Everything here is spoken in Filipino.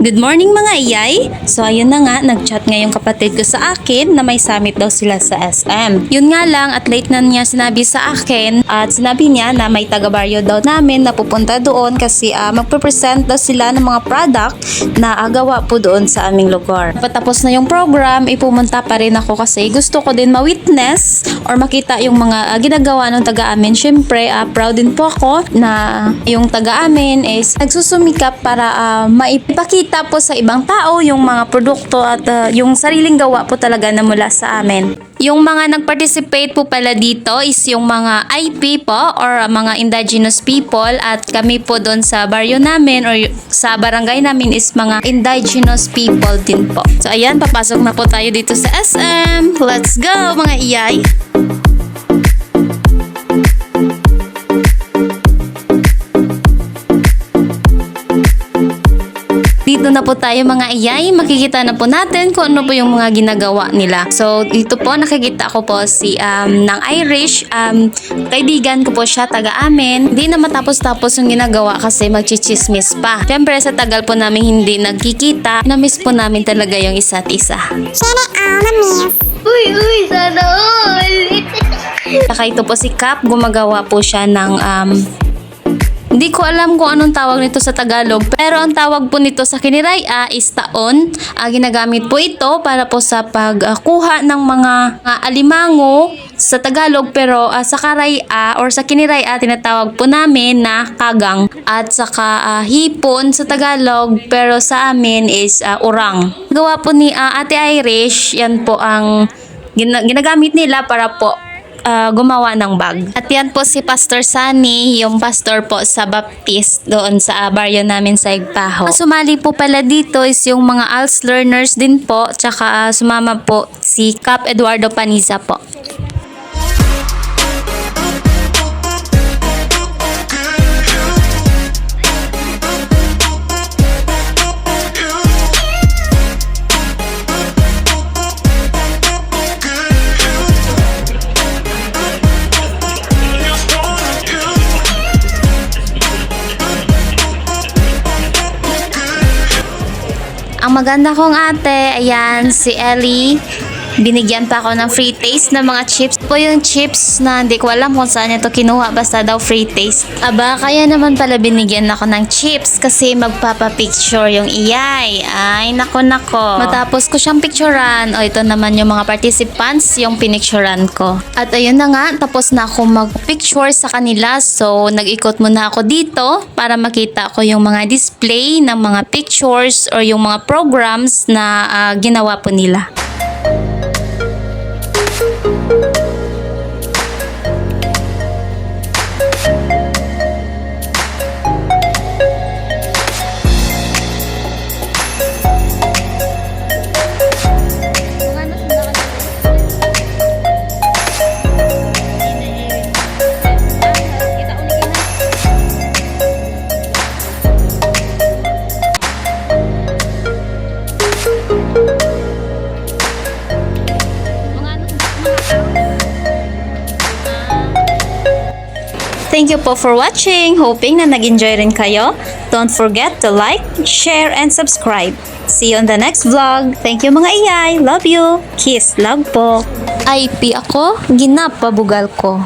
Good morning mga iyay! So ayun na nga, nag-chat nga yung kapatid ko sa akin na may summit daw sila sa SM. Yun nga lang at late na niya sinabi sa akin at sinabi niya na may taga-baryo daw namin na pupunta doon kasi magpe-present daw sila ng mga product na gawa po doon sa aming lugar. Patapos na yung program, pumunta pa rin ako kasi gusto ko din ma-witness or makita yung mga ginagawa ng taga-amin. Siyempre, proud din po ako na yung taga-amin is nagsusumikap para maipakita po sa ibang tao yung mga produkto at yung sariling gawa po talaga na mula sa amin. Yung mga nag-participate po pala dito is yung mga IP po or mga indigenous people at kami po doon sa baryo namin or sa barangay namin is mga indigenous people din po. So ayan, papasok na po tayo dito sa SM. Let's go mga iyay! Dito na po tayo mga iyay, makikita na po natin kung ano po yung mga ginagawa nila. So dito po nakikita ko po si ng Irish, kaibigan ko po siya, taga-amin. Hindi na matapos-tapos yung ginagawa kasi magchichismis pa. Siyempre sa tagal po namin hindi nagkikita, na-miss po namin talaga yung isa't isa. Sana all na-miss. Uy, sana all! Saka ito po si Cap, gumagawa po siya ng hindi ko alam kung anong tawag nito sa Tagalog, pero ang tawag po nito sa Kiniraya is taon. Ginagamit po ito para po sa pagkuha ng mga alimango sa Tagalog, pero sa Karaya or sa Kiniraya tinatawag po namin na kagang at saka hipon sa Tagalog, pero sa amin is urang. Gawa po ni Ate Irish, yan po ang ginagamit nila para po gumawa ng bag. At yan po si Pastor Sunny, yung pastor po sa Baptist doon sa baryo namin sa Igpaho. Sumali po pala dito is yung mga ALS learners din po, tsaka sumama po si Cap Eduardo Paniza po. Ang maganda kong ate, ayan, si Ellie. Binigyan pa ako ng free taste ng mga chips. Po yung chips na hindi ko alam kung saan ito kinuha, basta daw free taste. Kaya naman pala binigyan ako ng chips kasi magpapapicture yung iyay. Ay, nako. Matapos ko siyang picturean, ito naman yung mga participants yung pinicturean ko. At ayun na nga, tapos na ako mag-picture sa kanila. So, nag-ikot muna ako dito para makita ko yung mga display ng mga pictures or yung mga programs na ginawa po nila. Thank you po for watching. Hoping na nag-enjoy rin kayo. Don't forget to like, share, and subscribe. See you on the next vlog. Thank you mga iyay. Love you. Kiss. Love po. IP ako. Ginapabugal ko.